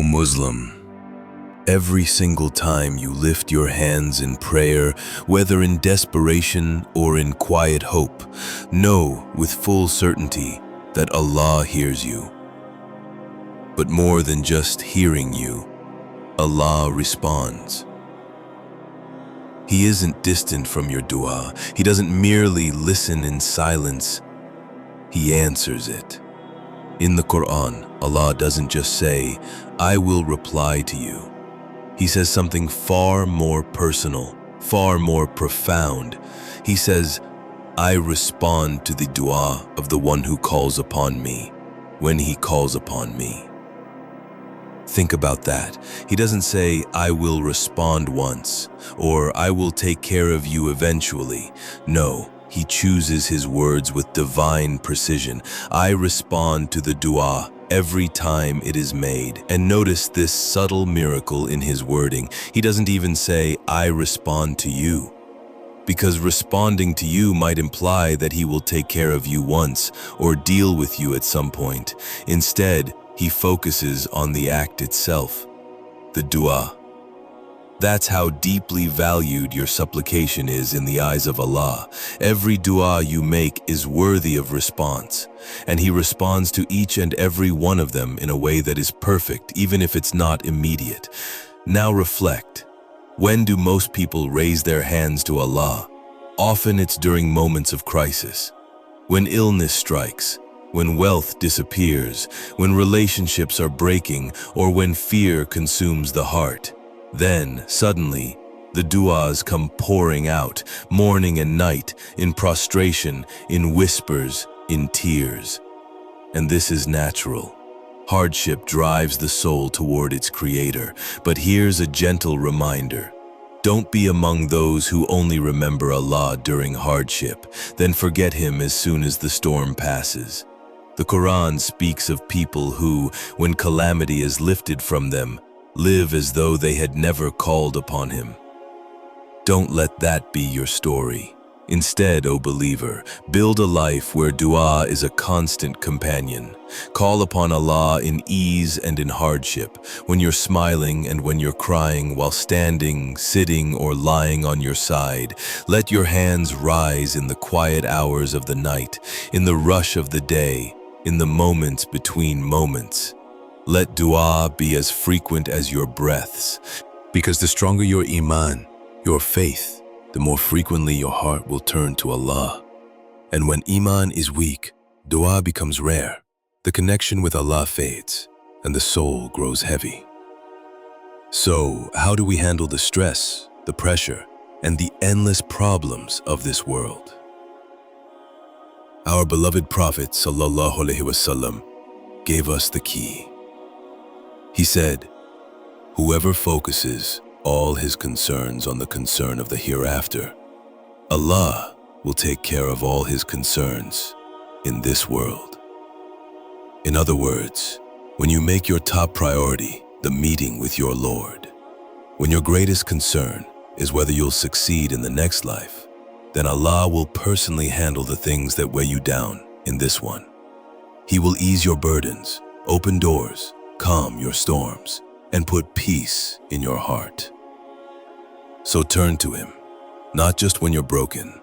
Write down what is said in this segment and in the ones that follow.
Muslim, every single time you lift your hands in prayer, whether in desperation or in quiet hope, know with full certainty that Allah hears you. But more than just hearing you, Allah responds. He isn't distant from your dua. He doesn't merely listen in silence. He answers it. In the Qur'an, Allah doesn't just say, "I will reply to you." He says something far more personal, far more profound. He says, "I respond to the dua of the one who calls upon me when he calls upon me." Think about that. He doesn't say, "I will respond once," or "I will take care of you eventually." No, he chooses his words with divine precision. I respond to the dua every time it is made. And notice this subtle miracle in his wording. He doesn't even say, "I respond to you," because responding to you might imply that he will take care of you once or deal with you at some point. Instead, he focuses on the act itself, the dua. That's how deeply valued your supplication is in the eyes of Allah. Every dua you make is worthy of response, and He responds to each and every one of them in a way that is perfect, even if it's not immediate. Now reflect. When do most people raise their hands to Allah? Often it's during moments of crisis. When illness strikes, when wealth disappears, when relationships are breaking, or when fear consumes the heart. Then, suddenly, the du'as come pouring out, morning and night, in prostration, in whispers, in tears. And this is natural. Hardship drives the soul toward its Creator. But here's a gentle reminder. Don't be among those who only remember Allah during hardship, then forget Him as soon as the storm passes. The Qur'an speaks of people who, when calamity is lifted from them, live as though they had never called upon Him. Don't let that be your story. Instead, O believer, build a life where dua is a constant companion. Call upon Allah in ease and in hardship, when you're smiling and when you're crying, while standing, sitting, or lying on your side. Let your hands rise in the quiet hours of the night, in the rush of the day, in the moments between moments. Let dua be as frequent as your breaths, because the stronger your iman, your faith, the more frequently your heart will turn to Allah. And when iman is weak, dua becomes rare. The connection with Allah fades, and the soul grows heavy. So, how do we handle the stress, the pressure, and the endless problems of this world? Our beloved Prophet ﷺ gave us the key. He said, "Whoever focuses all his concerns on the concern of the hereafter, Allah will take care of all his concerns in this world." In other words, when you make your top priority the meeting with your Lord, when your greatest concern is whether you'll succeed in the next life, then Allah will personally handle the things that weigh you down in this one. He will ease your burdens, open doors, calm your storms, and put peace in your heart. So turn to Him, not just when you're broken,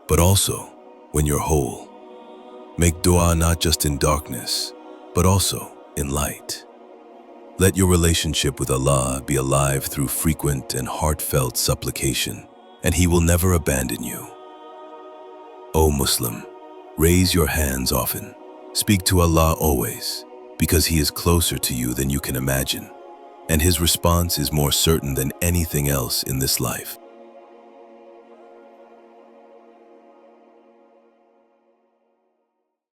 but also when you're whole. Make dua not just in darkness, but also in light. Let your relationship with Allah be alive through frequent and heartfelt supplication, and He will never abandon you. O Muslim, raise your hands often. Speak to Allah always, because He is closer to you than you can imagine, and His response is more certain than anything else in this life.